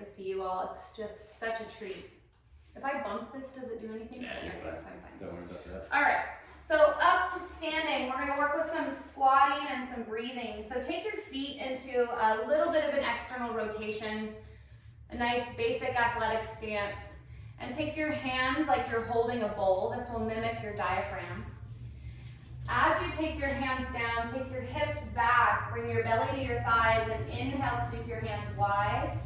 to see you all. It's just such a treat. If I bump this, does it do anything? Yeah, you're fine. I'm fine. Don't worry about that. All right, so up to standing, we're gonna work with some squatting and some breathing. So take your feet into a little bit of an external rotation, a nice basic athletic stance, and take your hands like you're holding a bowl. This will mimic your diaphragm. As you take your hands down, take your hips back, bring your belly to your thighs, and inhale, sweep your hands wide.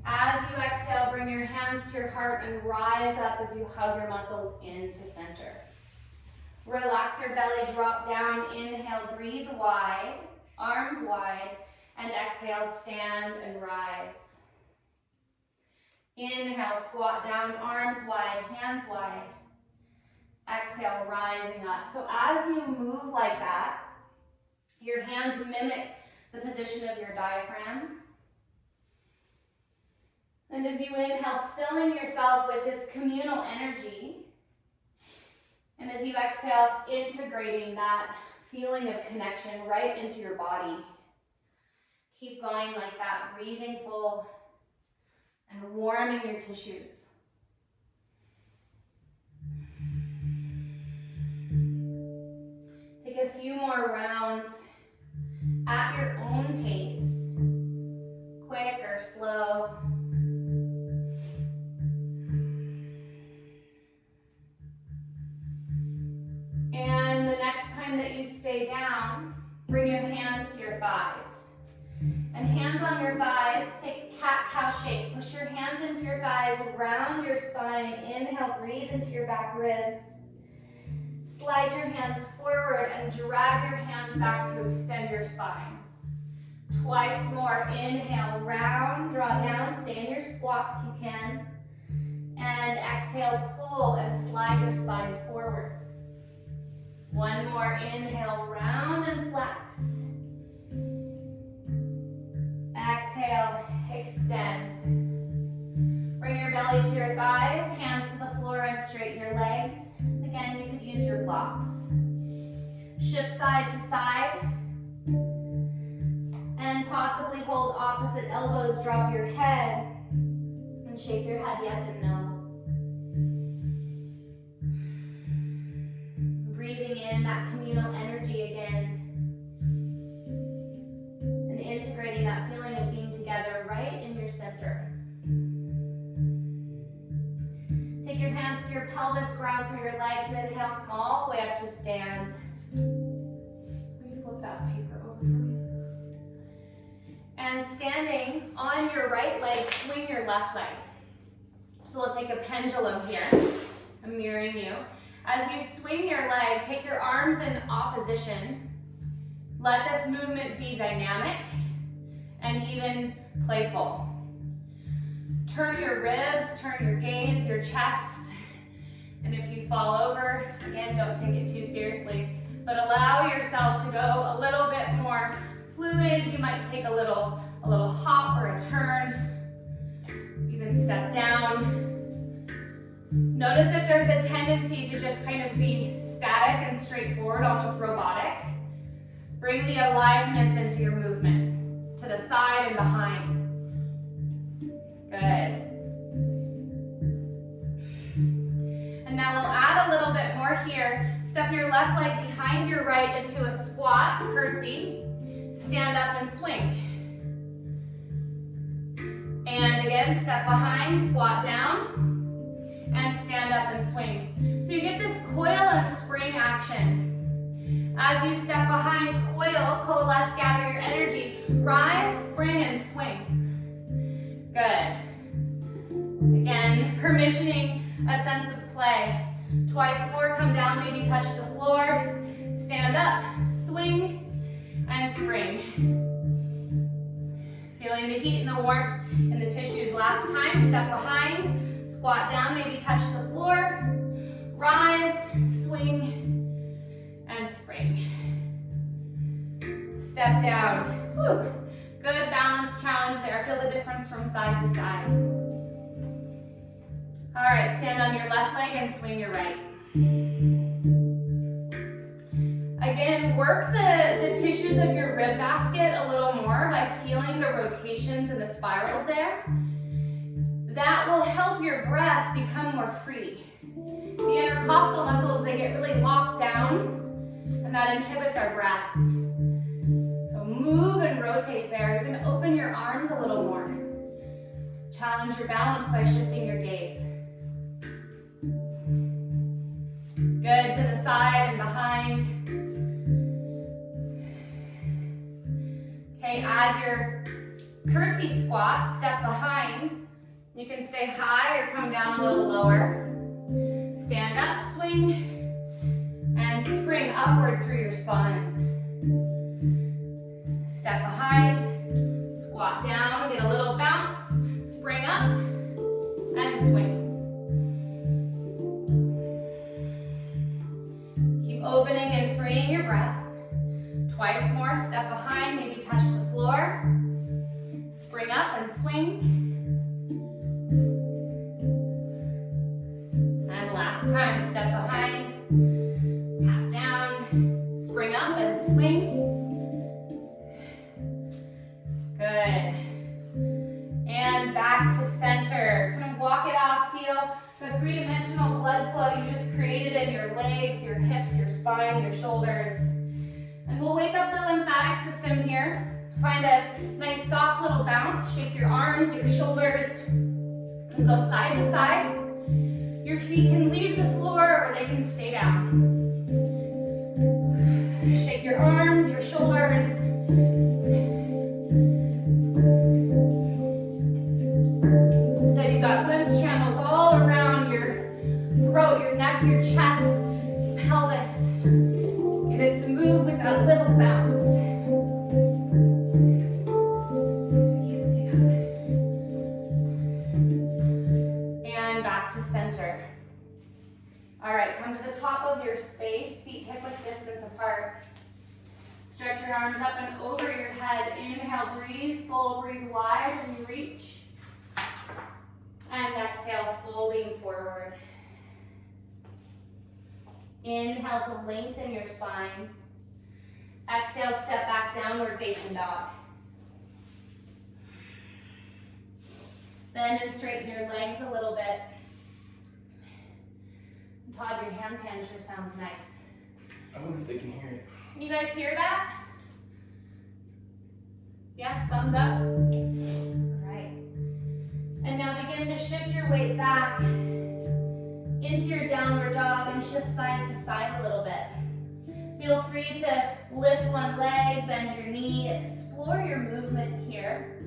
As you exhale, bring your hands to your heart and rise up as you hug your muscles into center. Relax your belly, drop down, inhale, breathe wide, arms wide, and exhale, stand and rise. Inhale, squat down, arms wide, hands wide. Exhale, rising up. So as you move like that, your hands mimic the position of your diaphragm. And as you inhale, filling yourself with this communal energy. And as you exhale, integrating that feeling of connection right into your body. Keep going like that, breathing full and warming your tissues. Take a few more rounds at your own pace, quick or slow. And the next time that you stay down, bring your hands to your thighs. And hands on your thighs, take cat-cow shape. Push your hands into your thighs, round your spine. Inhale, breathe into your back ribs. Slide your hands forward and drag your hands back to extend your spine. Twice more. Inhale, round, draw down, stay in your squat if you can. And exhale, pull and slide your spine forward. One more. Inhale, round and flex. Exhale, extend. Bring your belly to your thighs, hands to the floor and straighten your legs. Again, you could use your blocks. Shift side to side. And possibly hold opposite elbows, drop your head. And shake your head yes and no. Breathing in that communal energy again. And integrating that feeling of being together right in your center. Take your hands to your pelvis, ground through your legs. Inhale, come all the way up to stand. Will you flip that paper over for me? And standing on your right leg, swing your left leg. So we'll take a pendulum here. I'm mirroring you. As you swing your leg, take your arms in opposition. Let this movement be dynamic and even playful. Turn your ribs, turn your gaze, your chest. And if you fall over, again, don't take it too seriously, but allow yourself to go a little bit more fluid. You might take a little hop or a turn, even step down. Notice if there's a tendency to just kind of be static and straightforward, almost robotic. Bring the aliveness into your movement, to the side and behind. Good. And now we'll add a little bit more here. Step your left leg behind your right into a squat, curtsy. Stand up and swing. And again, step behind, squat down. And stand up and swing. So you get this coil and spring action. As you step behind, coil, coalesce, gather your energy. Rise, spring, and swing. Good. Again, permissioning a sense of play. Twice more, come down, maybe touch the floor. Stand up, swing, and spring. Feeling the heat and the warmth in the tissues. Last time, step behind. Squat down, maybe touch the floor, rise, swing, and spring. Step down. Woo. Good balance challenge there. Feel the difference from side to side. All right, stand on your left leg and swing your right. Again, work the tissues of your rib basket a little more by feeling the rotations and the spirals there. that will help your breath become more free. The intercostal muscles, they get really locked down, and that inhibits our breath. So move and rotate there. You can open your arms a little more. Challenge your balance by shifting your gaze. Good, to the side and behind. Okay, add your curtsy squat, step behind. You can stay high or come down a little lower. Stand up, swing, and spring upward through your spine. Step behind, squat down, get a little bounce, spring up, and swing. Keep opening and freeing your breath. Twice more, step behind, maybe touch the floor. Spring up and swing. And last time, step behind, tap down, spring up and swing. Good. And back to center. Kind of walk it off, feel the three-dimensional blood flow you just created in your legs, your hips, your spine, your shoulders. And we'll wake up the lymphatic system here. Find a nice soft little bounce. Shake your arms, your shoulders, and go side to side. Your feet can leave the floor or they can stay down. Shake your arms, your shoulders. Then you've got lymph channels all around your throat, your neck, your chest, pelvis. Get it to move with that little bounce. And back to center. All right, come to the top of your space, feet hip-width distance apart. Stretch your arms up and over your head. Inhale, breathe full, breathe wide as you reach. And exhale, folding forward. Inhale to lengthen your spine. Exhale, step back, downward facing dog. Bend and straighten your legs a little bit. Todd, your hand pan sure sounds nice. I wonder if they can hear it. Can you guys hear that? Yeah, thumbs up? All right. And now begin to shift your weight back into your downward dog and shift side to side a little bit. Feel free to lift one leg, bend your knee, explore your movement here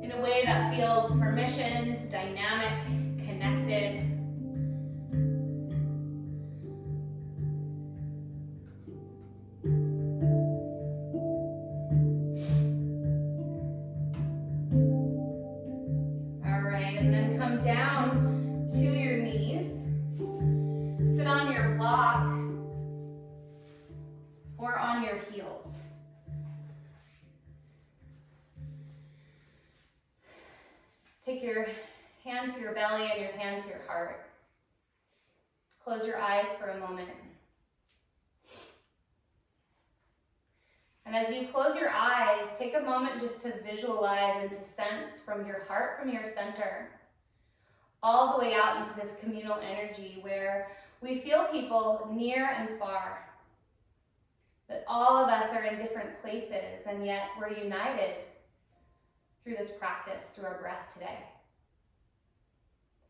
in a way that feels permissioned, dynamic, connected. Down to your knees. Sit on your block or on your heels. Take your hand to your belly and your hand to your heart. Close your eyes for a moment. And as you close your eyes, take a moment just to visualize and to sense from your heart, from your center, all the way out into this communal energy where we feel people near and far. That all of us are in different places and yet we're united through this practice, through our breath today.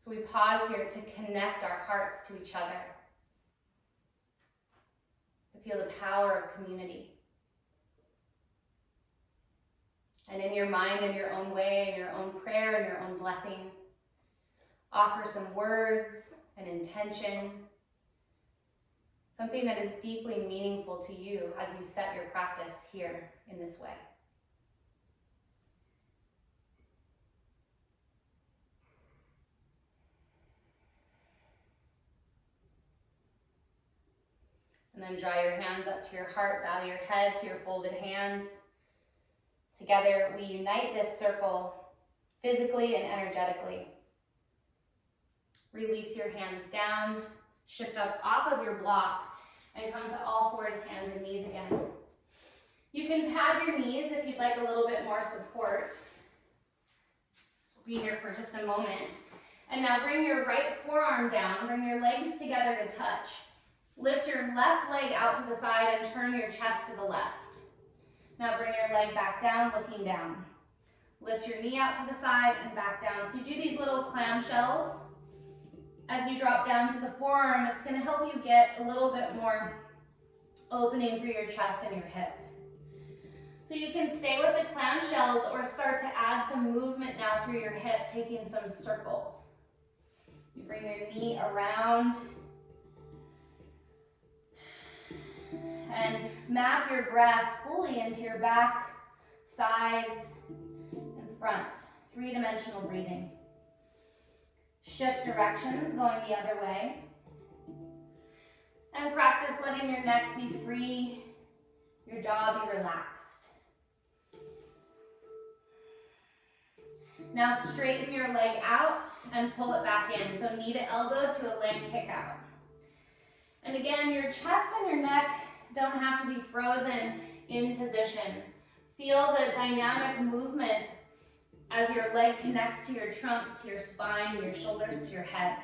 So we pause here to connect our hearts to each other, to feel the power of community. And in your mind, in your own way, in your own prayer, in your own blessing, offer some words, an intention, something that is deeply meaningful to you as you set your practice here in this way. And then draw your hands up to your heart, bow your head to your folded hands. Together, we unite this circle physically and energetically. Release your hands down, shift up off of your block, and come to all fours, hands and knees again. You can pad your knees if you'd like a little bit more support. be here for just a moment. And now bring your right forearm down, bring your legs together to touch. Lift your left leg out to the side and turn your chest to the left. Now bring your leg back down, looking down. Lift your knee out to the side and back down. So you do these little clamshells. As you drop down to the forearm, it's going to help you get a little bit more opening through your chest and your hip. So you can stay with the clamshells or start to add some movement now through your hip, taking some circles. You bring your knee around and map your breath fully into your back, sides, and front. Three-dimensional breathing. Shift directions, going the other way. And practice letting your neck be free, your jaw be relaxed. Now straighten your leg out and pull it back in. So knee to elbow to a leg kick out. And again, your chest and your neck don't have to be frozen in position. Feel the dynamic movement as your leg connects to your trunk, to your spine, your shoulders, to your head.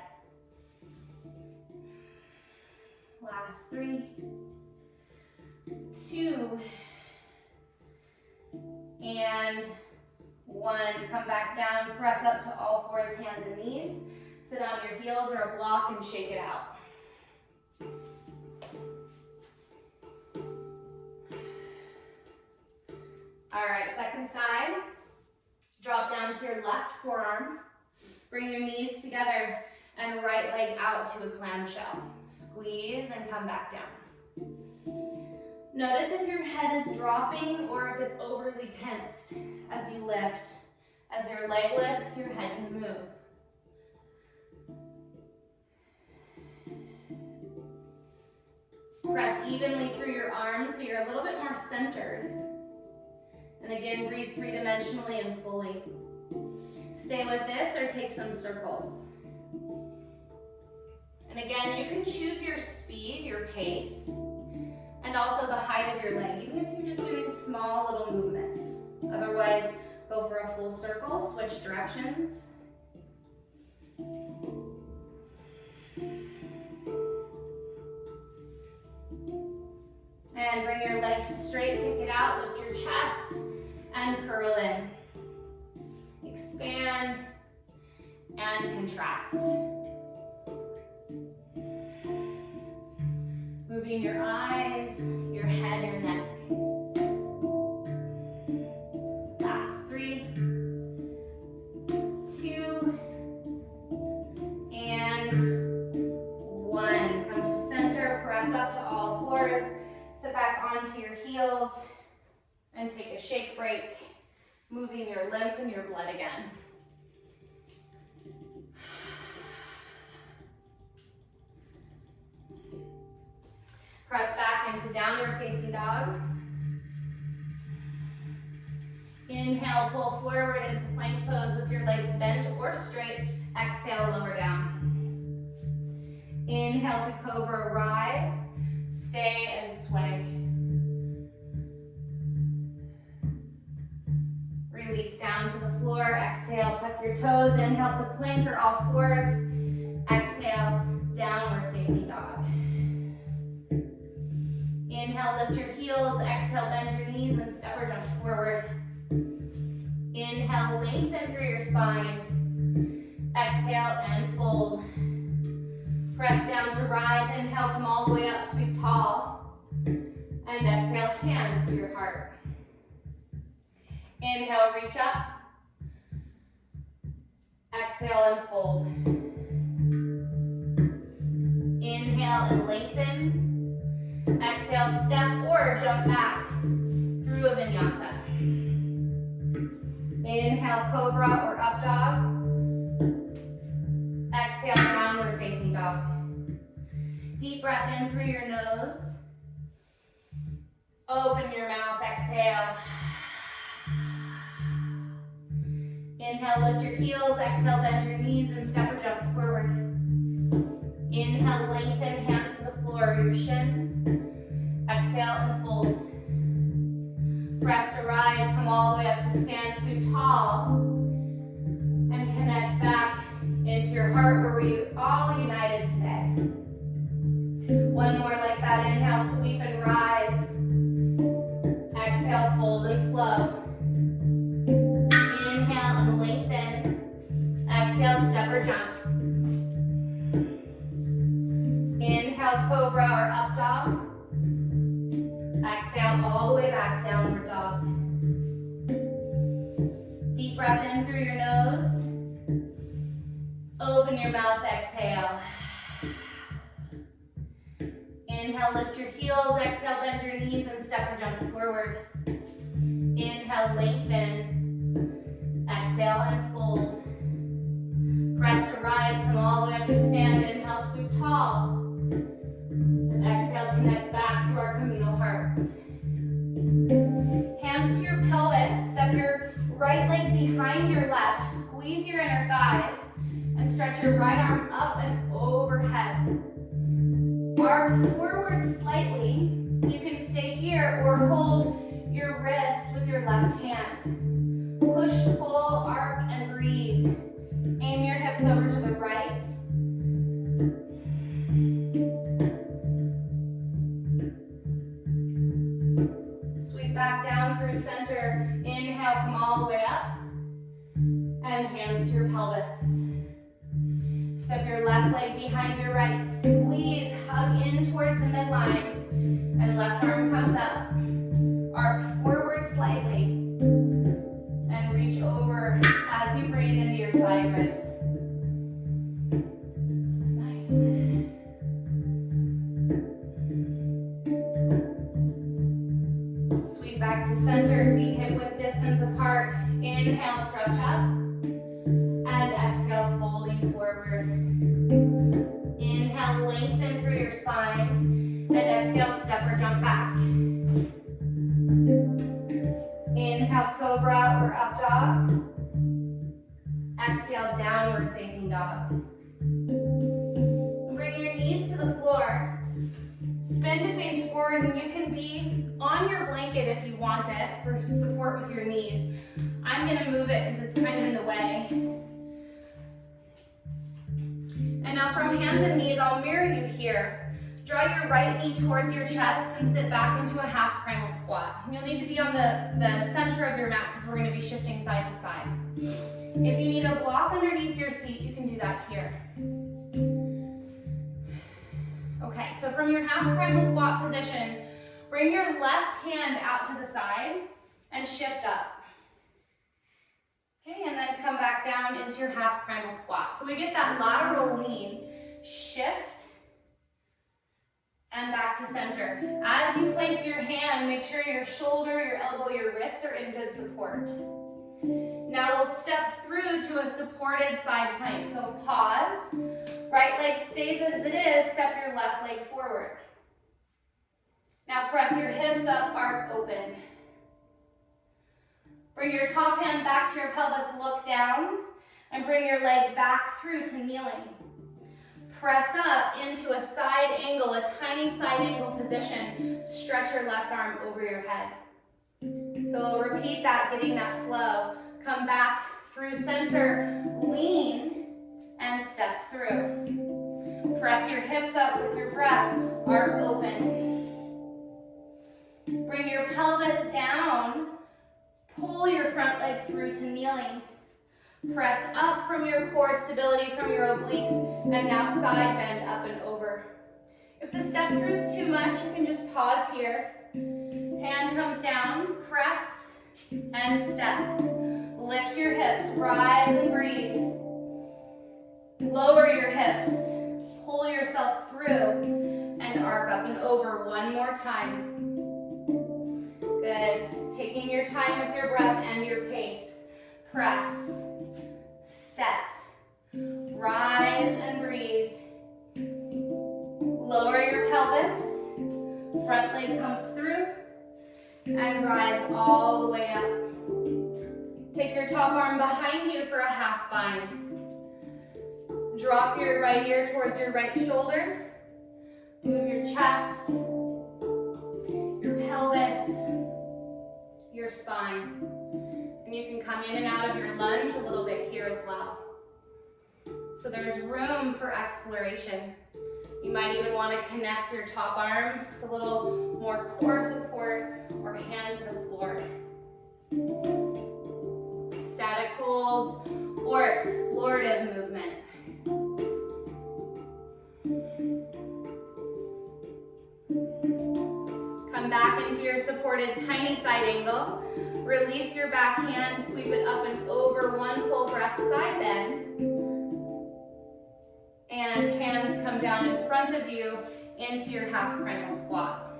Last 3, 2, and 1. Come back down, press up to all fours, hands and knees. Sit on your heels or a block and shake it out. All right, second side. Drop down to your left forearm. Bring your knees together and right leg out to a clamshell. Squeeze and come back down. Notice if your head is dropping or if it's overly tensed as you lift. As your leg lifts, your head can move. Press evenly through your arms so you're a little bit more centered. And again, breathe three-dimensionally and fully. Stay with this or take some circles. And again, you can choose your speed, your pace, and also the height of your leg, even if you're just doing small little movements. Otherwise, go for a full circle, switch directions. And bring your leg to straight, kick it out, lift your chest, and curl in. Expand and contract. Moving your eyes, your head, your neck. Last 3, 2, and 1. Come to center, press up to all fours. Sit back onto your heels and take a shake break, moving your lymph and your blood again. Press back into downward facing dog. Inhale, pull forward into plank pose with your legs bent or straight. Exhale, lower down. Inhale to cobra, rise. Stay and sway. Release down to the floor. Exhale, tuck your toes. Inhale to plank or all fours. Exhale, downward facing dog. Inhale, lift your heels. Exhale, bend your knees and step or jump forward. Inhale, lengthen through your spine. Exhale and fold. Press down to rise. Inhale, come all the way up, sweep tall. And exhale, hands to your heart. Inhale, reach up. Exhale and fold. Inhale and lengthen. Exhale, step or jump back through a vinyasa. Inhale, cobra or up dog. Exhale, downward facing dog. Deep breath in through your nose. Open your mouth, exhale. Inhale, lift your heels. Exhale, bend your knees and step or jump forward. Inhale, lengthen, hands to the floor, your shins. Exhale and fold. Press to rise, come all the way up to stand, sweep tall. And connect back into your heart, or were you all united today? One more like that. Inhale, sweep and rise. Exhale, fold and flow. Inhale and lengthen. Exhale, step or jump. Inhale, cobra or up dog. Exhale, all the way back, downward dog. Deep breath in through your nose. Open your mouth, exhale. Inhale, lift your heels. Exhale, bend your knees and step or jump forward. Inhale, lengthen. Exhale and fold. Press to rise, come all the way up to stand. Inhale, sweep tall. And exhale, connect back to our communal hearts. Hands to your pelvis. Step your right leg behind your left. Squeeze your inner thighs. And stretch your right arm up and overhead. Arc forward slightly. You can stay here or hold your wrist with your left hand. Push, pull, arc, and breathe. Aim your hips over to the right. Sweep back down through center. Inhale, come all the way up. And hands to your pelvis. Step your left leg behind your right. Squeeze, hug in towards the midline. And left arm comes up. Arc forward slightly. And reach over as you breathe into your side ribs. That's nice. Sweep back to center, feet hip width distance apart. Inhale, stretch up. And exhale, folding forward. Inhale, lengthen through your spine. And exhale, step or jump back. Inhale, cobra or up dog. Exhale, downward facing dog. Bring your knees to the floor. Spin to face forward, and you can be on your blanket if you want it for support with your knees. I'm gonna move it because it's kind of in the way. And now from hands and knees, I'll mirror you here. Draw your right knee towards your chest and sit back into a half primal squat. You'll need to be on the center of your mat because we're going to be shifting side to side. If you need a block underneath your seat, you can do that here. Okay, so from your half primal squat position, bring your left hand out to the side and shift up. Okay, and then come back down into your half primal squat. So we get that lateral lean, shift, and back to center. As you place your hand, make sure your shoulder, your elbow, your wrist are in good support. Now we'll step through to a supported side plank. So pause, right leg stays as it is, step your left leg forward. Now press your hips up, arc open. Bring your top hand back to your pelvis, look down, and bring your leg back through to kneeling. Press up into a side angle, a tiny side angle position. Stretch your left arm over your head. So we'll repeat that, getting that flow. Come back through center, lean, and step through. Press your hips up with your breath, arc open. Bring your pelvis down, pull your front leg through to kneeling. Press up from your core, stability from your obliques, and now side bend up and over. If the step through is too much, you can just pause here. Hand comes down, press, and step. Lift your hips, rise and breathe. Lower your hips, pull yourself through, and arc up and over one more time. Good. Taking your time with your breath and your pace. Press. Step, rise and breathe. Lower your pelvis, front leg comes through, and rise all the way up. Take your top arm behind you for a half bind. Drop your right ear towards your right shoulder. Move your chest, your pelvis, your spine. And you can come in and out of your lunge a little bit here as well. So there's room for exploration. You might even want to connect your top arm with a little more core support or hand to the floor. Static holds or explorative movement. Come back into your supported tiny side angle. Release your back hand, sweep it up and over, one full breath, side bend. And hands come down in front of you into your half primal squat.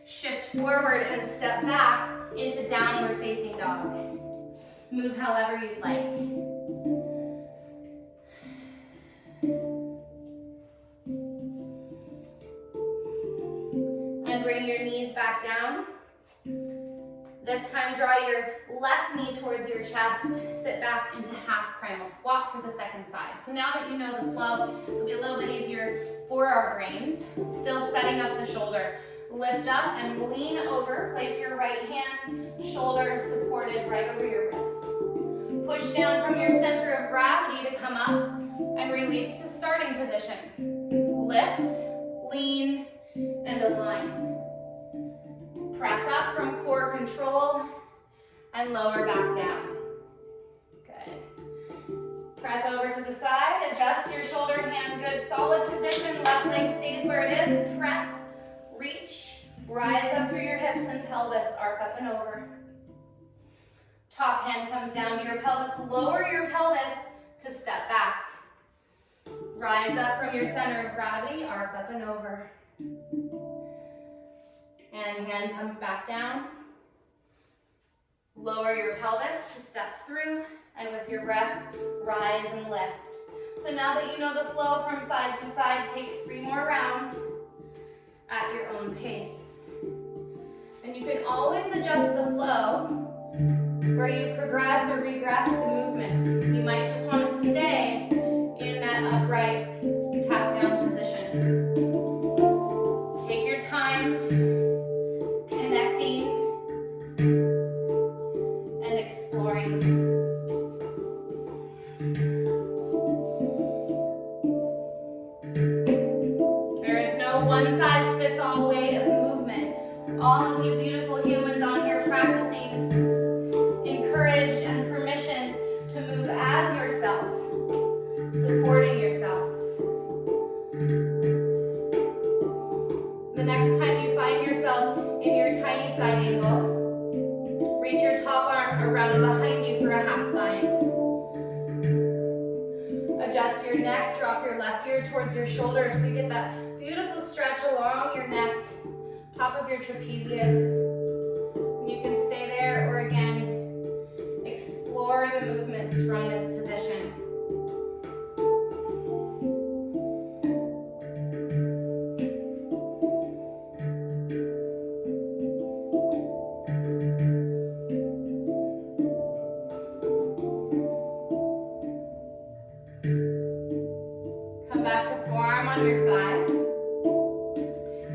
Shift forward and step back into downward facing dog. Move however you'd like. And bring your knees back down. This time, draw your left knee towards your chest. Sit back into half primal squat for the second side. So now that you know the flow, it'll be a little bit easier for our brains. Still setting up the shoulder. Lift up and lean over. Place your right hand, shoulder supported right over your wrist. Push down from your center of gravity to come up and release to starting position. Lift, lean, and align. Press up from core control and lower back down. Good. Press over to the side, adjust your shoulder, hand good, solid position, left leg stays where it is. Press, reach, rise up through your hips and pelvis, arc up and over. Top hand comes down to your pelvis, lower your pelvis to step back. Rise up from your center of gravity, arc up and over. And hand comes back down. Lower your pelvis to step through, and with your breath, rise and lift. So now that you know the flow from side to side, take 3 more rounds at your own pace. And you can always adjust the flow where you progress or regress the movement. You might just want to stay in that upright tap down position. Take your time, connecting and exploring. There is no one-size-fits-all way of movement. All of you beautiful humans on here practicing encourage and permission to move as yourself, supporting yourself. The next time you find yourself in your tiny side angle, reach your top arm around behind you for a half bind. Adjust your neck, drop your left ear towards your shoulder so you get that beautiful stretch along your neck, top of your trapezius. And you can stay there or again, explore the movements from this position. Come back to forearm on your thigh.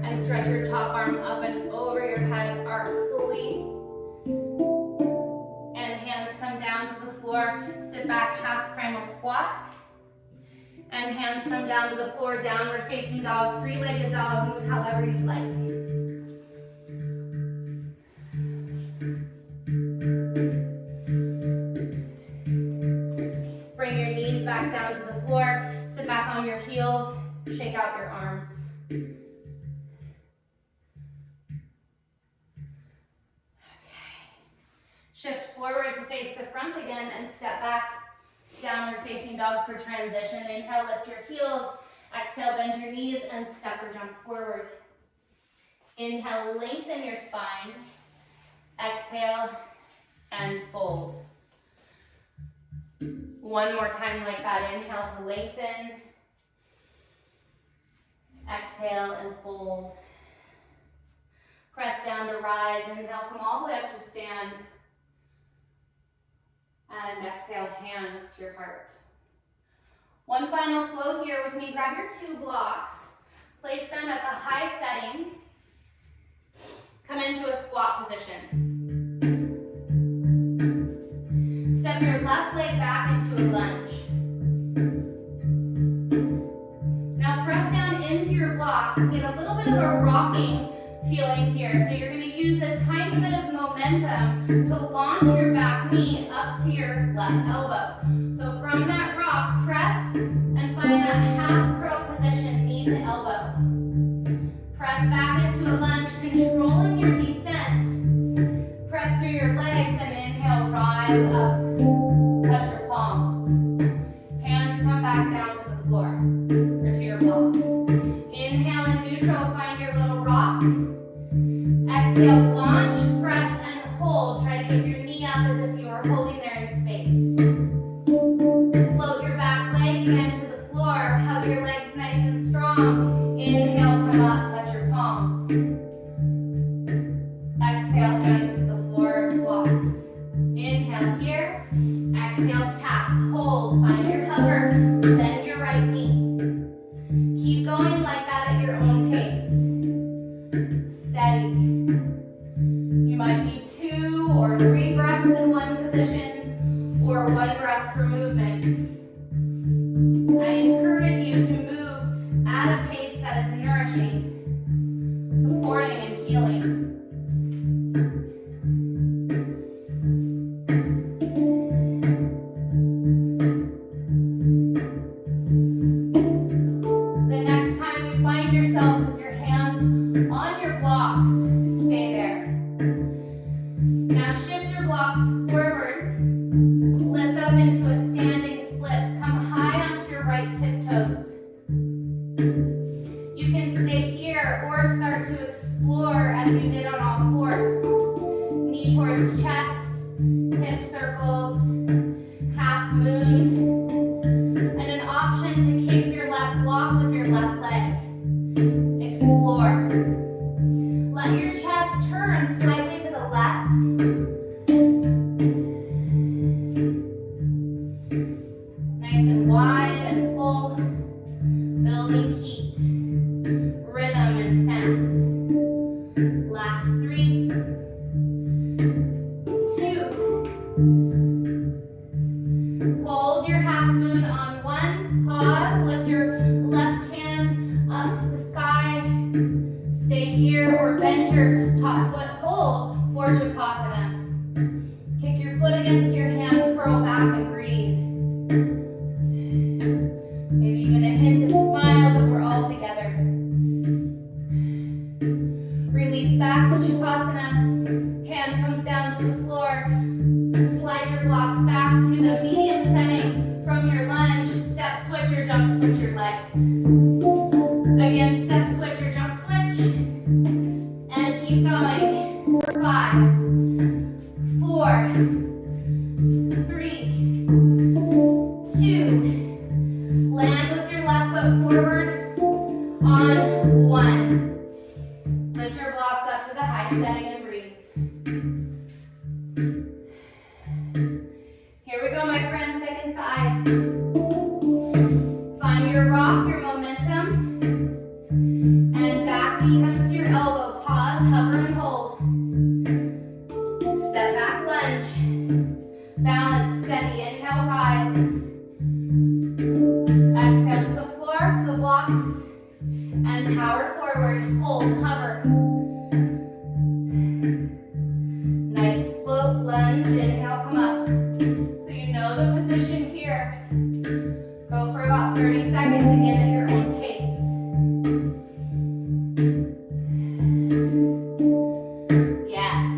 And stretch your top arm up and over your head, arc fully. And hands come down to the floor, sit back, half primal squat. And hands come down to the floor, downward facing dog, 3-legged dog, move however you'd like. Bring your knees back down to the floor, sit back on your heels, shake out your arms. Shift forward to face the front again and step back, downward facing dog for transition. Inhale, lift your heels. Exhale, bend your knees and step or jump forward. Inhale, lengthen your spine. Exhale and fold. One more time like that. Inhale to lengthen. Exhale and fold. Press down to rise. Inhale, come all the way up to stand. And exhale, hands to your heart. One final flow here with me. Grab your 2 blocks. Place them at the high setting. Come into a squat position. Step your left leg back into a lunge. a rocking feeling here. So you're going to use a tiny bit of momentum to launch your back knee up to your left elbow. So from that rock, press and find that half curl position, knee to elbow. Press back into a lunge, controlling your descent. Press through your legs and inhale, rise up. Touch your palms. Hands come back down to the floor, or to your blocks. Inhale in neutral, find your little rock. Exhale, launch, press, and hold. Try to get your knee up as if you were holding there in space. Float your back leg again to the floor. Hug your legs nice and strong. Inhale, come up, touch your palms. Exhale, hands to the floor, blocks. Inhale here. Exhale, tap, hold, find your hover. Bend your right knee. Keep going like that at your own pace. Steady. You might need 2 or 3 breaths in one position, or 1 breath per movement. I encourage you to move at a pace that is nourishing, supporting, and healing. The next time you find yourself with your hands on your blocks, stay there. Now shift your blocks forward, lift up into a standing splits, come high onto your right tiptoes. You can stay here or start to explore as you did on all fours. Knee towards chest, hip circles, half moon, and an option to kick your left block with your left leg. Explore. Let your chest turn slightly to the left. Nice and wide and full, building heat, rhythm and sense. Last 3, 2. Hold your half moon on 1, pause, lift your left hand up to the sky. Stay here or bend your top foot, hold for Shavasana. Kick your foot against your hand, curl back and breathe. Maybe even a hint of a smile, but we're all together. Release back to Shavasana. Hand comes down to the floor. Slide your blocks back to the medium setting from your lunge. Step switch or jump switch your legs. Again, step switch or jump switch. And keep going for 5, 4, 3, 2. Land with your left foot forward on 1. Lift your blocks up to the high setting and breathe. Here we go, my friends, second side. Find your rock, your momentum, and back knee comes to your elbow. Pause, hover, and hold. Step back, lunge. Balance, steady, inhale, rise. Exhale to the floor, to the blocks, and power forward. Hold, hover. Nice float, lunge, inhale, come up. So you know the position here. Go for about 30 seconds again at your own pace. Yes.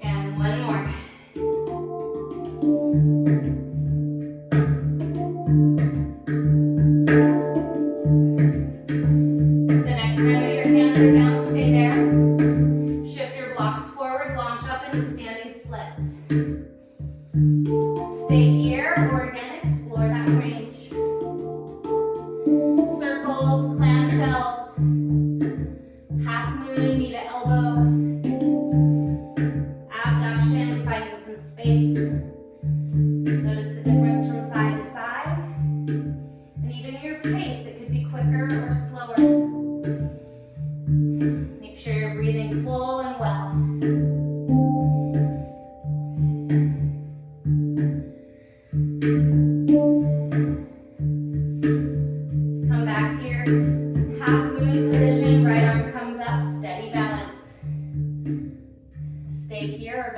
And one more. The next time that your hands are down, stay there. Shift your blocks forward, launch up into standing splits. Stay here or again explore that range. Circles, clamshells, half moon, knee to elbow. Abduction, finding some space. Notice the difference from side to side. And even your pace, it could be quicker or slower.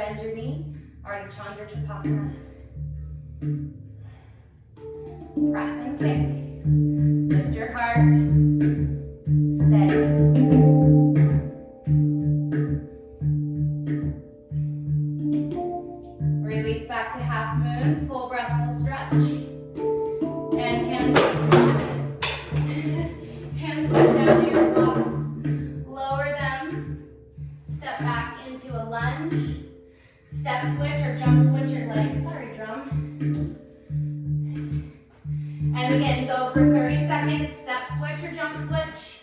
bend your knee. Ardha Chandra Chapasana. Press and kick. Lift your heart. Steady. Release back to half moon. Full breath, full stretch. And hands come down to your blocks. Lower them. Step back into a lunge. Step switch or jump switch your legs. Sorry, drum. And again, go for 30 seconds. Step switch or jump switch.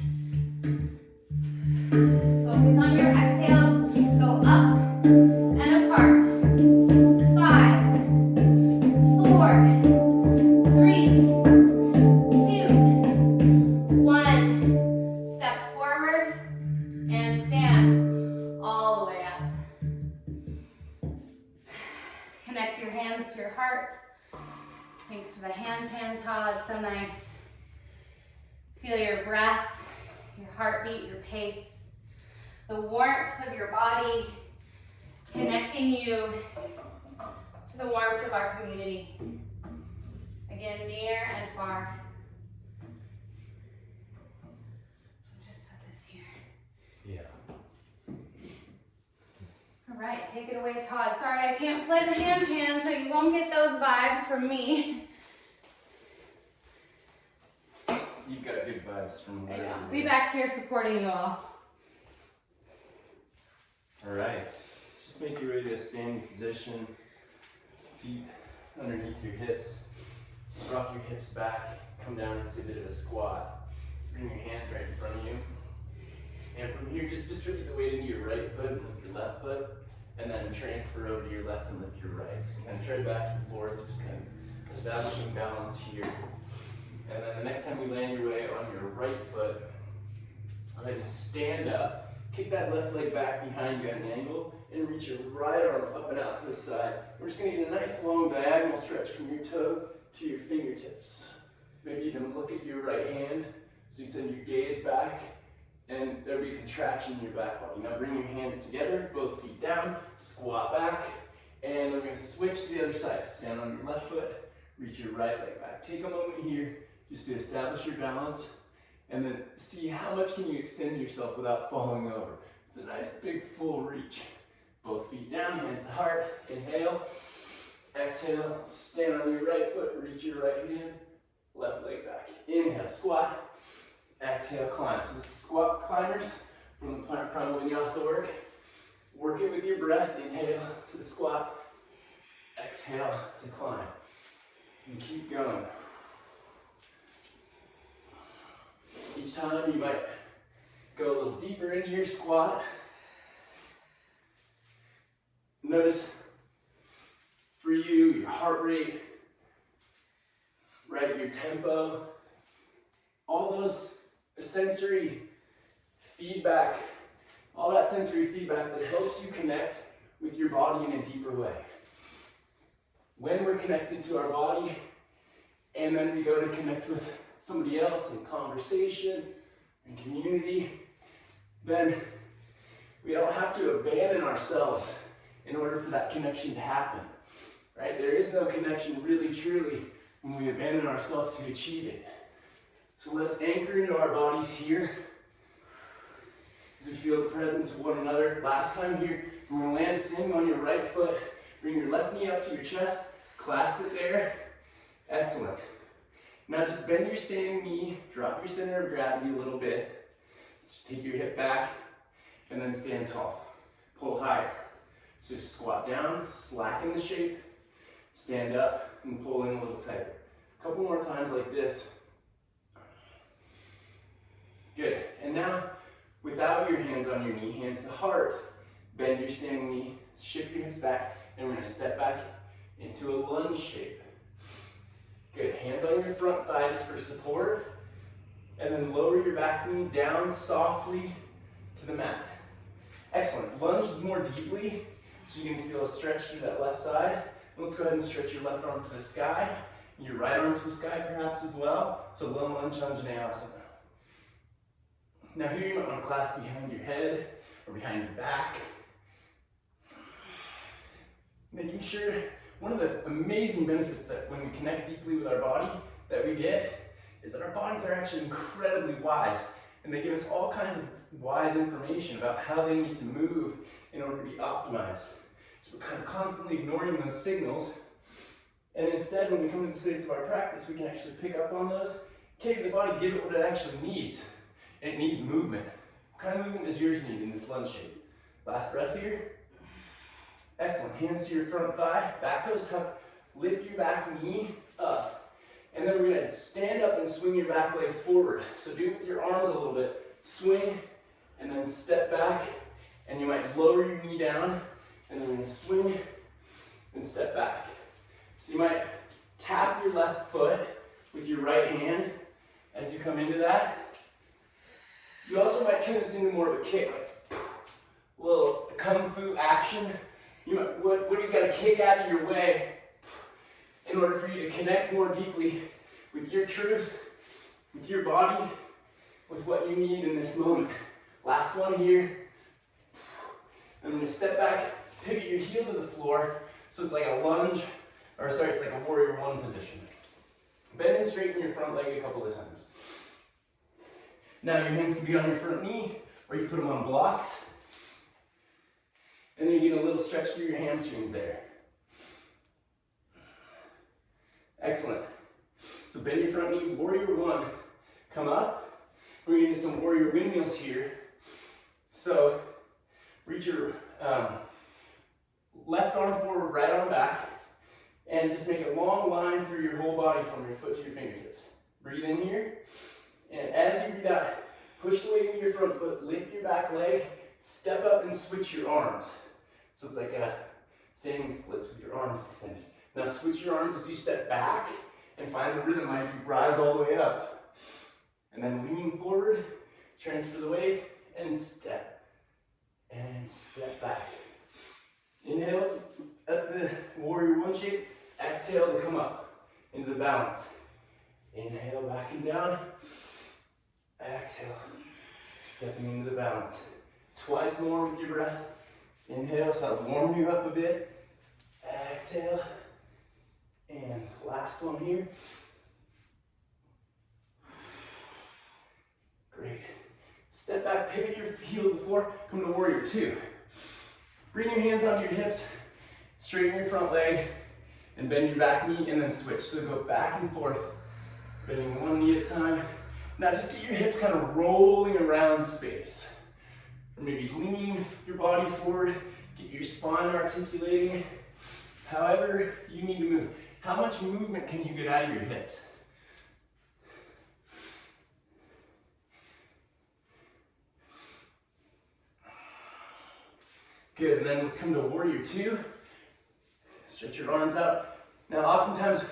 Focus on your exhales. Go up and apart. 5, 4, 3, 2, 1. Step forward and stand all the way up. Connect your hands to your heart. Thanks for the hand pan, Todd. So nice. Feel your breath, your heartbeat, your pace, the warmth of your body, connecting you to the warmth of our community. Again, near and far. Just set this here. Yeah. All right, take it away, Todd. Sorry, I can't play the hand pan, so you won't get those vibes from me. You've got good vibes from I where know. you Be back here supporting you all. All right. Just make your way to a standing position. Feet underneath your hips. Rock your hips back. Come down into a bit of a squat. Just bring your hands right in front of you. And from here, just distribute the weight into your right foot and lift your left foot. And then transfer over to your left and lift your right. So kind of tread back and forth, just kind of establishing balance here. And then the next time you land your way on your right foot, go ahead and stand up. Kick that left leg back behind you at an angle and reach your right arm up and out to the side. We're just going to get a nice long diagonal stretch from your toe to your fingertips. Maybe you can look at your right hand. So you send your gaze back and there'll be a contraction in your back body. Now bring your hands together, both feet down, squat back, and we're going to switch to the other side. Stand on your left foot, reach your right leg back. Take a moment here just to establish your balance, and then see how much can you extend yourself without falling over. It's a nice big full reach. Both feet down, hands to heart. Inhale, exhale, stand on your right foot, reach your right hand, left leg back. Inhale, squat, exhale, climb. So this is squat climbers from the Primal Vinyasa work. Work it with your breath. Inhale to the squat, exhale to climb. And keep going. Each time you might go a little deeper into your squat. Notice for you, your heart rate, right, your tempo, all those sensory feedback, all that sensory feedback that helps you connect with your body in a deeper way. When we're connected to our body, and then we go to connect with somebody else in conversation and community, then we don't have to abandon ourselves in order for that connection to happen, right? There is no connection really truly when we abandon ourselves to achieve it. So let's anchor into our bodies here as we feel the presence of one another. Last time here, we're going to land standing on your right foot, bring your left knee up to your chest, clasp it there. Excellent. Now just bend your standing knee, drop your center of gravity a little bit. Just take your hip back and then stand tall. Pull higher. So just squat down, slacken the shape, stand up and pull in a little tighter. A couple more times like this. Good. And now without your hands on your knee, hands to heart, bend your standing knee, shift your hips back, and we're going to step back into a lunge shape. Good, hands on your front thigh just for support, and then lower your back knee down softly to the mat. Excellent, lunge more deeply so you can feel a stretch through that left side. And let's go ahead and stretch your left arm to the sky, and your right arm to the sky perhaps as well. So low lunge Anjaneyasana. Now here you might want to clasp behind your head or behind your back. Making sure, one of the amazing benefits that when we connect deeply with our body that we get is that our bodies are actually incredibly wise, and they give us all kinds of wise information about how they need to move in order to be optimized. So we're kind of constantly ignoring those signals, and instead when we come to the space of our practice, we can actually pick up on those. Okay, the body, give it what it actually needs. It needs movement. What kind of movement does yours need in this lunge shape? Last breath here. Excellent. Hands to your front thigh, back toes tuck, lift your back knee up. And then we're gonna stand up and swing your back leg forward. So do it with your arms a little bit. Swing, and then step back, and you might lower your knee down, and then we're gonna swing and step back. So you might tap your left foot with your right hand as you come into that. You also might turn this into more of a kick, like a little kung fu action. You might, what do you got to kick out of your way in order for you to connect more deeply with your truth, with your body, with what you need in this moment. Last one here. I'm going to step back, pivot your heel to the floor, so it's like a lunge, or sorry, it's like a warrior one position. Bend and straighten your front leg a couple of times. Now your hands can be on your front knee, or you put them on blocks. And then you get a little stretch through your hamstrings there. Excellent. So bend your front knee, warrior one. Come up. We're going to do some warrior windmills here. So reach your left arm forward, right arm back, and just make a long line through your whole body from your foot to your fingertips. Breathe in here, and as you breathe out, push the weight into your front foot, lift your back leg, step up and switch your arms. So it's like a standing splits with your arms extended. Now switch your arms as you step back and find the rhythm as you rise all the way up. And then lean forward, transfer the weight, and step back. Inhale at the warrior one shape, exhale to come up into the balance. Inhale back and down, exhale, stepping into the balance. Twice more with your breath. Inhale, so I'll warm you up a bit. Exhale, and last one here. Great. Step back, pivot your heel to the floor, come to warrior two. Bring your hands onto your hips, straighten your front leg, and bend your back knee, and then switch. So go back and forth, bending one knee at a time. Now just get your hips kind of rolling around space. Or maybe lean your body forward, get your spine articulating. However you need to move. How much movement can you get out of your hips? Good, and then let's come to warrior two. Stretch your arms out. Now oftentimes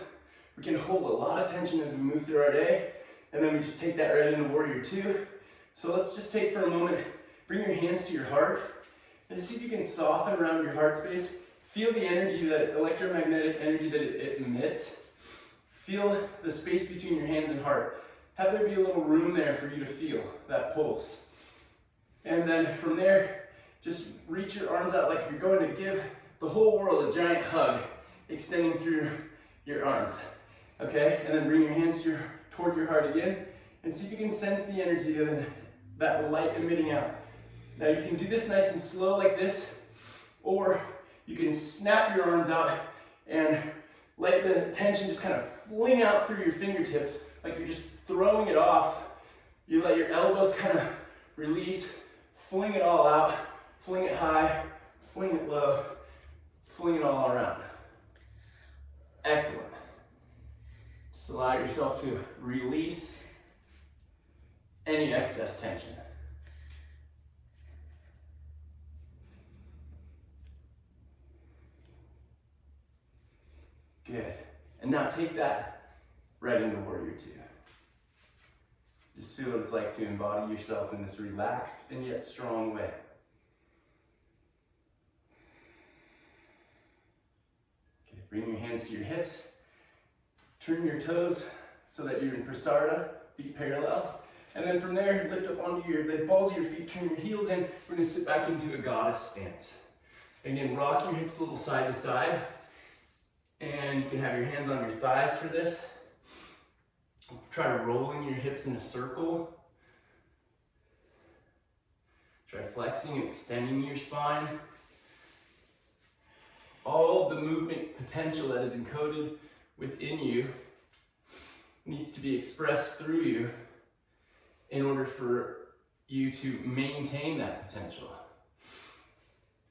we can hold a lot of tension as we move through our day, and then we just take that right into warrior two. So let's just take for a moment, bring your hands to your heart, and see if you can soften around your heart space. Feel the energy, that electromagnetic energy that it emits. Feel the space between your hands and heart. Have there be a little room there for you to feel that pulse. And then from there, just reach your arms out like you're going to give the whole world a giant hug, extending through your arms. Okay? And then bring your hands toward your heart again, and see if you can sense the energy of that light emitting out. Now you can do this nice and slow like this, or you can snap your arms out and let the tension just kind of fling out through your fingertips, like you're just throwing it off. You let your elbows kind of release, fling it all out, fling it high, fling it low, fling it all around. Excellent. Just allow yourself to release any excess tension. Good. And now take that right into warrior two. Just feel what it's like to embody yourself in this relaxed and yet strong way. Okay, bring your hands to your hips. Turn your toes so that you're in prasarta, feet parallel. And then from there, lift up onto the balls of your feet, turn your heels in. We're going to sit back into a goddess stance. Again, rock your hips a little side to side. And you can have your hands on your thighs for this. Try rolling your hips in a circle. Try flexing and extending your spine. All the movement potential that is encoded within you needs to be expressed through you in order for you to maintain that potential.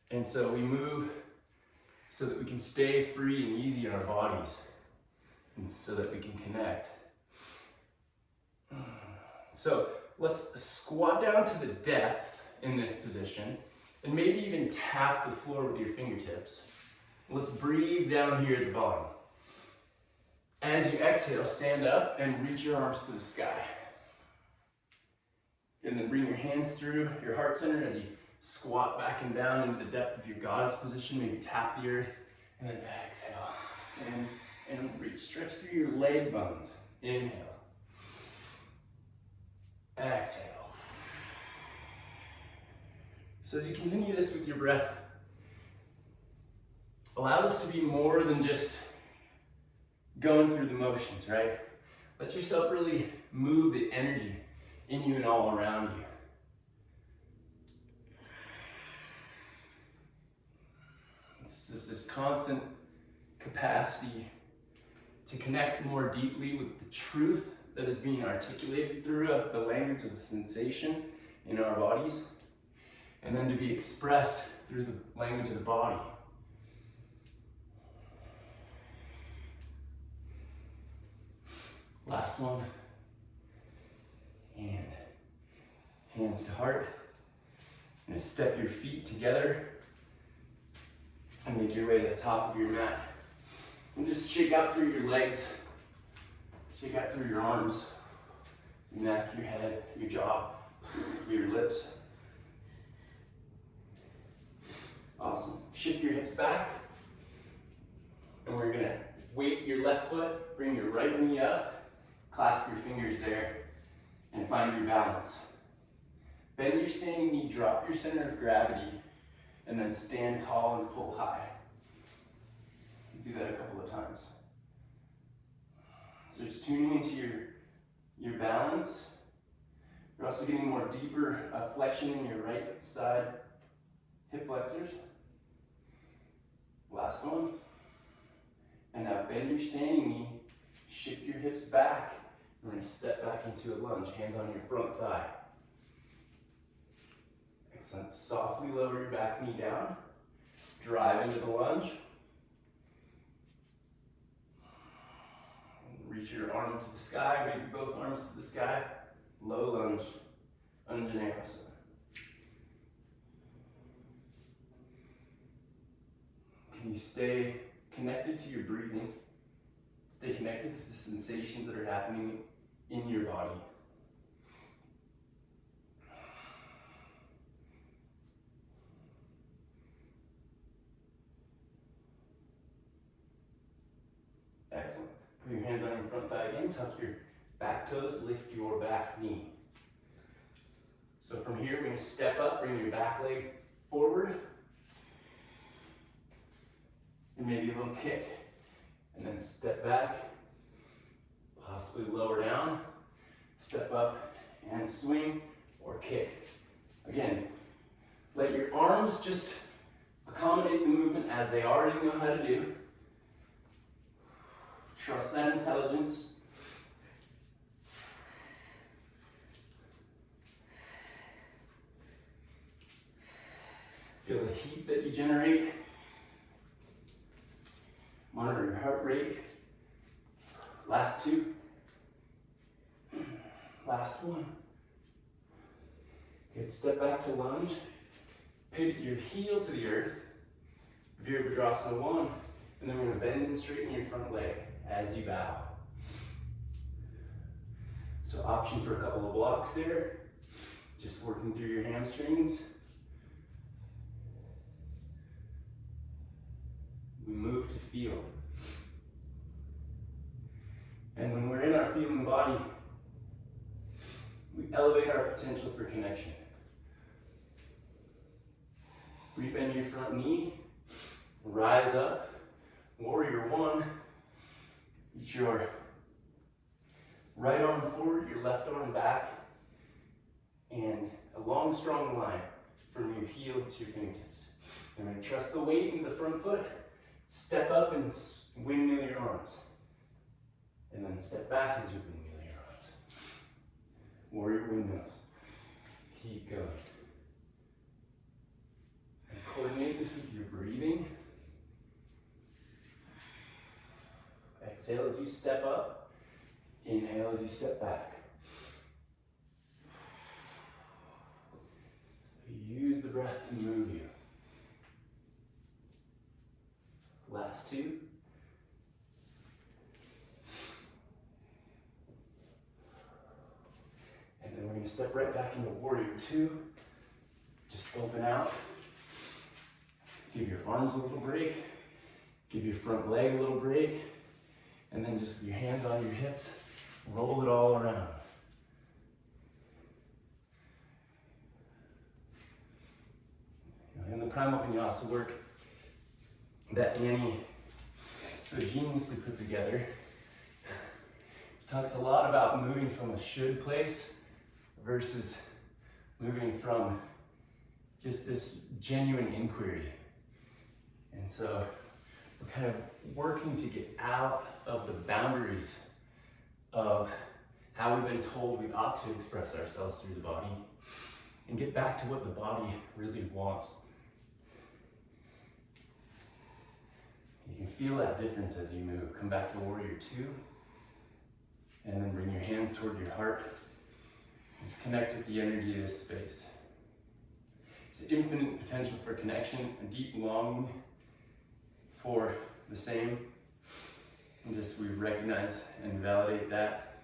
And so we move so that we can stay free and easy in our bodies, and so that we can connect. So let's squat down to the depth in this position, and maybe even tap the floor with your fingertips. Let's breathe down here at the bottom. As you exhale, stand up and reach your arms to the sky. And then bring your hands through your heart center as you squat back and down into the depth of your goddess position. Maybe tap the earth, and then exhale. Stand and reach. Stretch through your leg bones. Inhale. Exhale. So as you continue this with your breath, allow this to be more than just going through the motions, right? Let yourself really move the energy in you and all around you. It's just this constant capacity to connect more deeply with the truth that is being articulated through the language of sensation in our bodies, and then to be expressed through the language of the body. Last one. And hands to heart. And step your feet together and make your way to the top of your mat. And just shake out through your legs. Shake out through your arms, your neck, your head, your jaw, your lips. Awesome. Shift your hips back. And we're gonna weight your left foot, bring your right knee up, clasp your fingers there, and find your balance. Bend your standing knee, drop your center of gravity, and then stand tall and pull high. Do that a couple of times. So just tuning into your balance. You're also getting more deeper flexion in your right side hip flexors. Last one. And now bend your standing knee, shift your hips back. We're going to step back into a lunge, hands on your front thigh. Excellent. Softly lower your back knee down. Drive into the lunge. Reach your arm to the sky, maybe both arms to the sky. Low lunge, Anjaneyasana. Can you stay connected to your breathing? Stay connected to the sensations that are happening in your body. Excellent. Put your hands on your front thigh again, tuck your back toes, lift your back knee. So from here, we're going to step up, bring your back leg forward, and maybe a little kick. And then step back, possibly lower down, step up and swing or kick. Again, let your arms just accommodate the movement as they already know how to do. Trust that intelligence. Feel the heat that you generate. Monitor your heart rate. Last two. Last one. Good. Step back to lunge. Pivot your heel to the earth. Virabhadrasana 1. And then we're going to bend and straighten your front leg as you bow. So option for a couple of blocks there. Just working through your hamstrings. We move to feel. And when we're in our feeling body, we elevate our potential for connection. Rebend your front knee, Rise up. Warrior one. Reach your right arm forward, your left arm back, and a long, strong line from your heel to your fingertips. And we're going to trust the weight in the front foot. Step up and windmill your arms. And then step back as you windmill your arms. Warrior windmills. Keep going. And coordinate this with your breathing. Exhale as you step up. Inhale as you step back. Use the breath to move you. Last two. And then we're going to step right back into warrior two. Just open out. Give your arms a little break. Give your front leg a little break. And then just with your hands on your hips, roll it all around. In the Primal Vinyasa work that Annie so geniusly put together, it talks a lot about moving from a should place versus moving from just this genuine inquiry. And so we're kind of working to get out of the boundaries of how we've been told we ought to express ourselves through the body and get back to what the body really wants. You can feel that difference as you move. Come back to warrior two, and then bring your hands toward your heart. Just connect with the energy of this space. It's infinite potential for connection, a deep longing for the same. And just we recognize and validate that.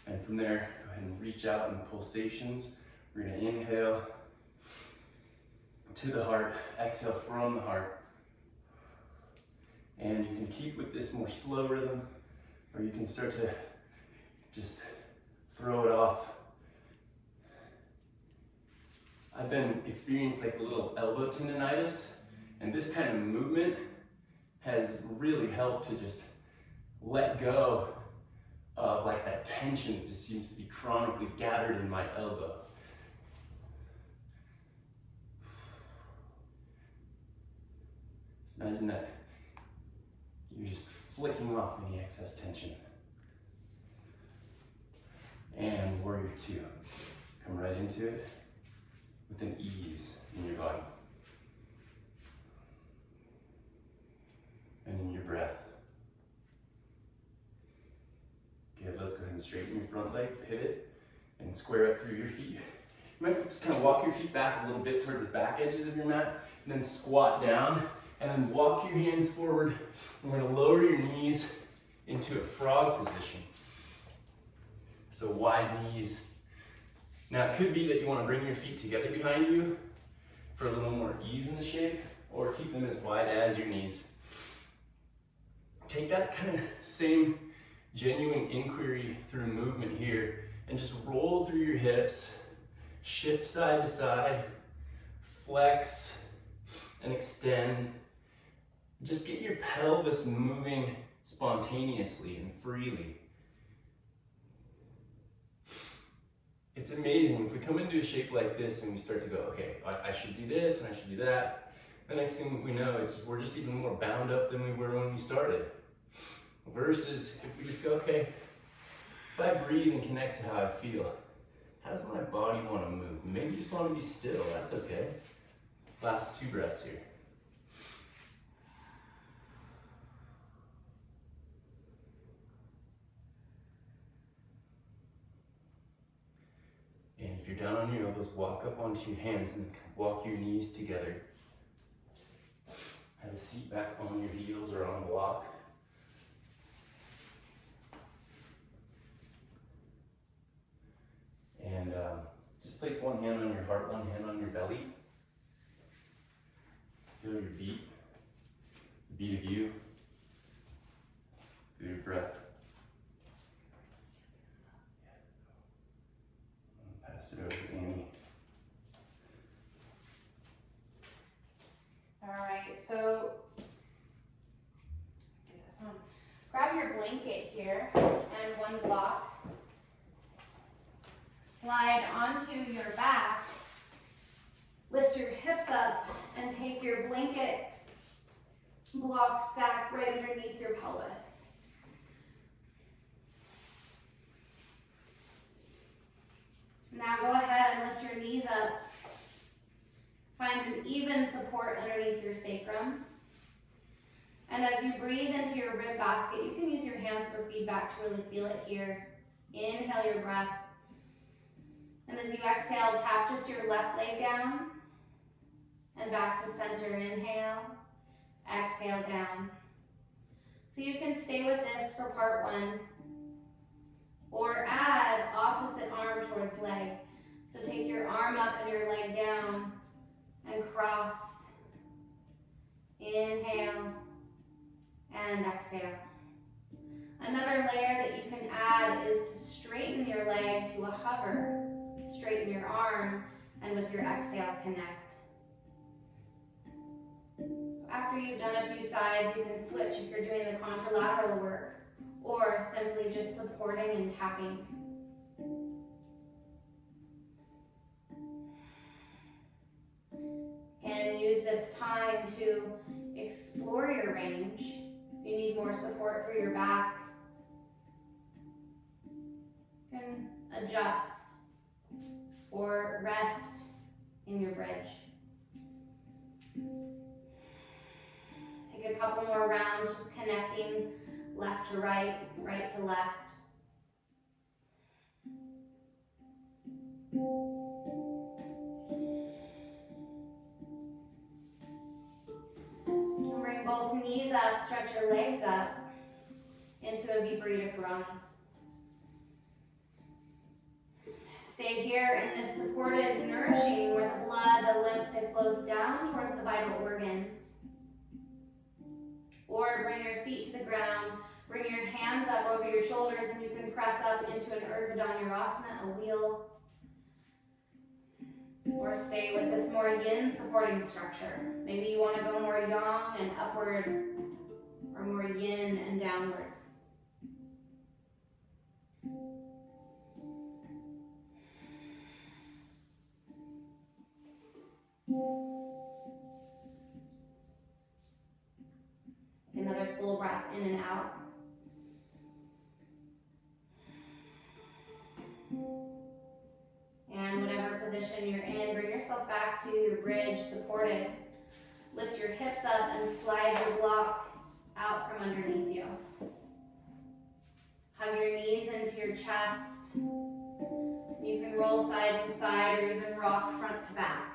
And from there, go ahead and reach out in pulsations. We're going to inhale to the heart, exhale from the heart. And you can keep with this more slow rhythm, or you can start to just throw it off. I've been experiencing like a little elbow tendonitis, and this kind of movement has really helped to just let go of like that tension that just seems to be chronically gathered in my elbow. Just imagine that you're just flicking off any excess tension. And warrior two. Come right into it with an ease in your body. And in your breath. Okay, let's go ahead and straighten your front leg, pivot, and square up through your feet. You might just kind of walk your feet back a little bit towards the back edges of your mat, and then squat down, and then walk your hands forward. And we're going to lower your knees into a frog position. So wide knees. Now it could be that you want to bring your feet together behind you for a little more ease in the shape, or keep them as wide as your knees. Take that kind of same genuine inquiry through movement here and just roll through your hips, shift side to side, flex and extend. Just get your pelvis moving spontaneously and freely. It's amazing if we come into a shape like this and we start to go, okay, I should do this and I should do that. The next thing we know is we're just even more bound up than we were when we started. Versus if we just go, okay, if I breathe and connect to how I feel, how does my body want to move? Maybe you just want to be still, that's okay. Last two breaths here. And if you're down on your elbows, walk up onto your hands and walk your knees together. Have a seat back on your heels or on a block. And just place one hand on your heart, one hand on your belly. Feel your beat, the beat of you, feel your breath. Pass it over to Annie. All right, so blanket here and one block. Slide onto your back. Lift your hips up and take your blanket block stack right underneath your pelvis. Now go ahead and lift your knees up. Find an even support underneath your sacrum. And as you breathe into your rib basket, you can use your hands for feedback to really feel it here. Inhale your breath. And as you exhale, tap just your left leg down and back to center. Inhale, exhale down. So you can stay with this for part one, or add opposite arm towards leg. So take your arm up and your leg down and cross. Inhale and exhale. Another layer that you can add is to straighten your leg to a hover. Straighten your arm, and with your exhale, connect. After you've done a few sides, you can switch if you're doing the contralateral work, or simply just supporting and tapping. And use this time to explore your range. If you need more support for your back, you can adjust or rest in your bridge. Take a couple more rounds, just connecting left to right, right to left. And bring both knees up, stretch your legs up into a Viparita Karani. Stay here in this supported nourishing where the blood, the lymph, it flows down towards the vital organs. Or bring your feet to the ground, bring your hands up over your shoulders, and you can press up into an Urdhva Dhanurasana, a wheel. Or stay with this more yin supporting structure. Maybe you want to go more yang and upward, or more yin and downward. Another full breath in and out. And whatever position you're in, bring yourself back to your bridge, supported. Lift your hips up and slide your block out from underneath you. Hug your knees into your chest. You can roll side to side or even rock front to back.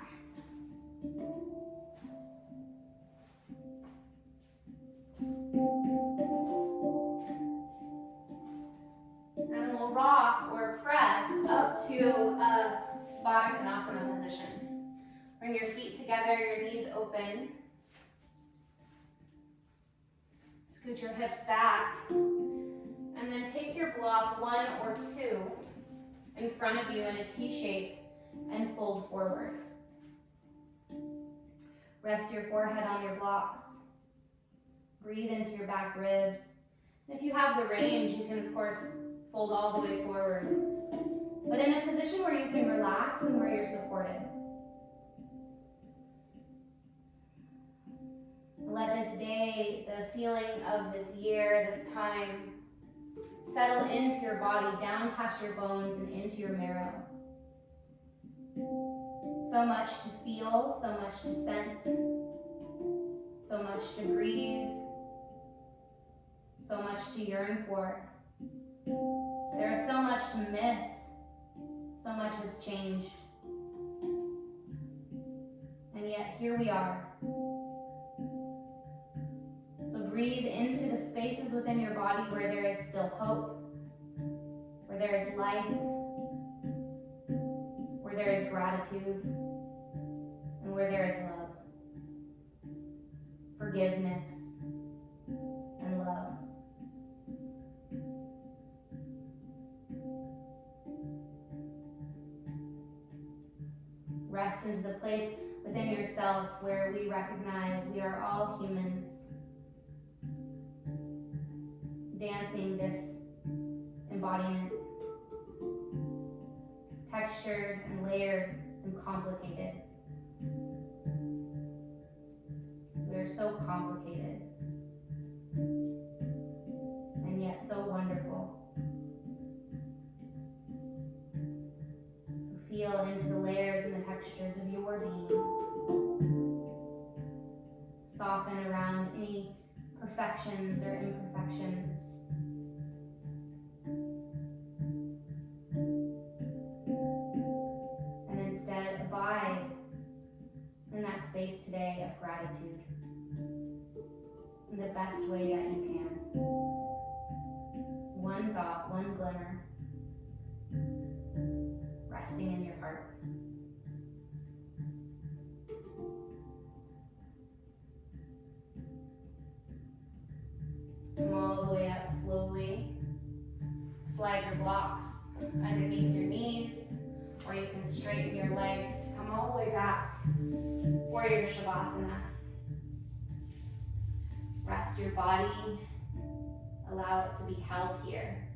And we'll rock or press up to a Baddha Konasana position. Bring your feet together, your knees open. Scoot your hips back. And then take your block, one or two, in front of you in a T shape and fold forward. Rest your forehead on your blocks. Breathe into your back ribs. If you have the range, you can, of course, fold all the way forward. But in a position where you can relax and where you're supported. Let this day, the feeling of this year, this time, settle into your body, down past your bones and into your marrow. So much to feel, so much to sense, so much to breathe, so much to yearn for. There is so much to miss, so much has changed. And yet here we are. So breathe into the spaces within your body where there is still hope, where there is life, where there is gratitude, and where there is love, forgiveness, and love. Rest into the place within yourself where we recognize we are all humans, dancing this embodiment. Textured and layered and complicated. We are so complicated and yet so wonderful. Feel into the layers and the textures of your being. Soften around any perfections or imperfections. And instead abide in that space today of gratitude in the best way that you can. One thought, one glimmer, resting in your heart. Come all the way up slowly. Slide your blocks underneath your knees, or you can straighten your legs to come all the way back. Warrior Shavasana. Rest your body. Allow it to be held here.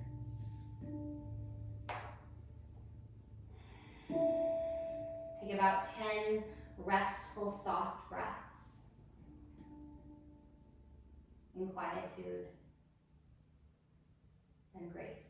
Take about 10 restful, soft breaths in quietude and grace.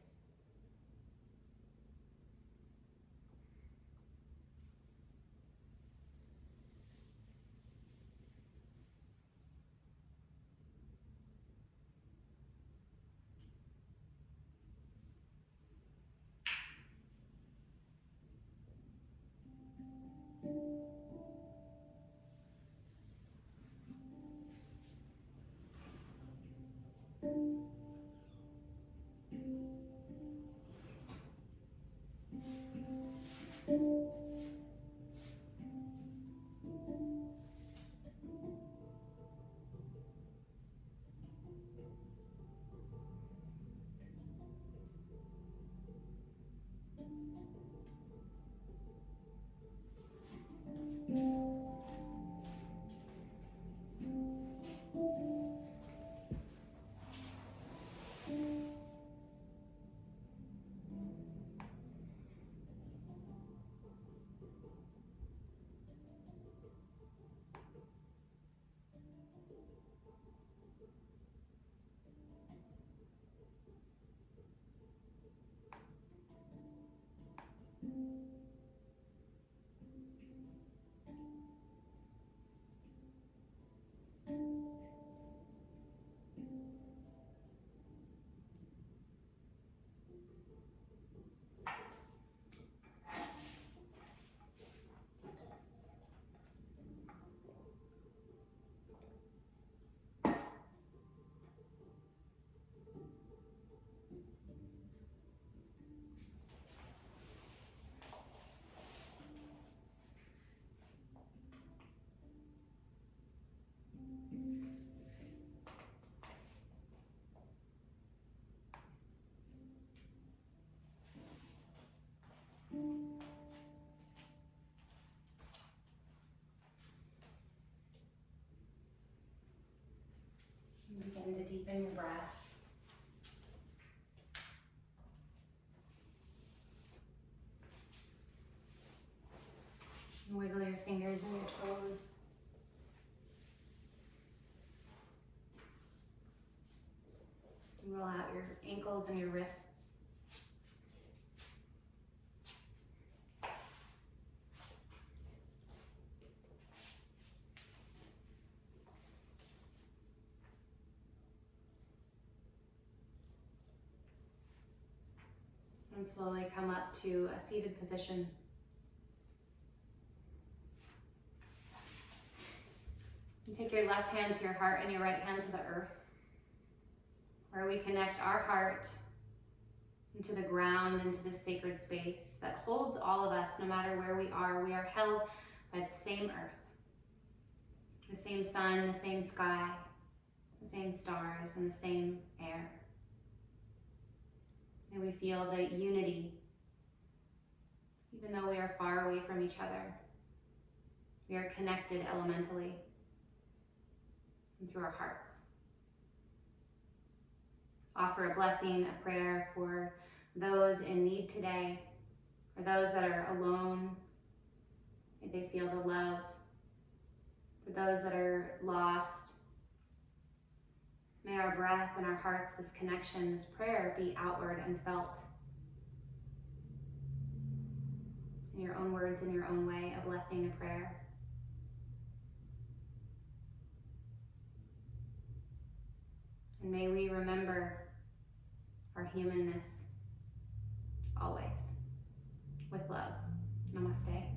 Begin to deepen your breath. Wiggle your fingers and your toes. Roll out your ankles and your wrists. And slowly come up to a seated position. And take your left hand to your heart and your right hand to the earth, where we connect our heart into the ground, into this sacred space that holds all of us, no matter where we are. We are held by the same earth, the same sun, the same sky, the same stars, and the same air. And we feel the unity, even though we are far away from each other. We are connected elementally and through our hearts. offer a blessing, a prayer for those in need today, for those that are alone. May they feel the love. For those that are lost, may our breath and our hearts, this connection, this prayer be outward and felt. In your own words, in your own way, a blessing, a prayer. And may we remember our humanness always. With love. Namaste.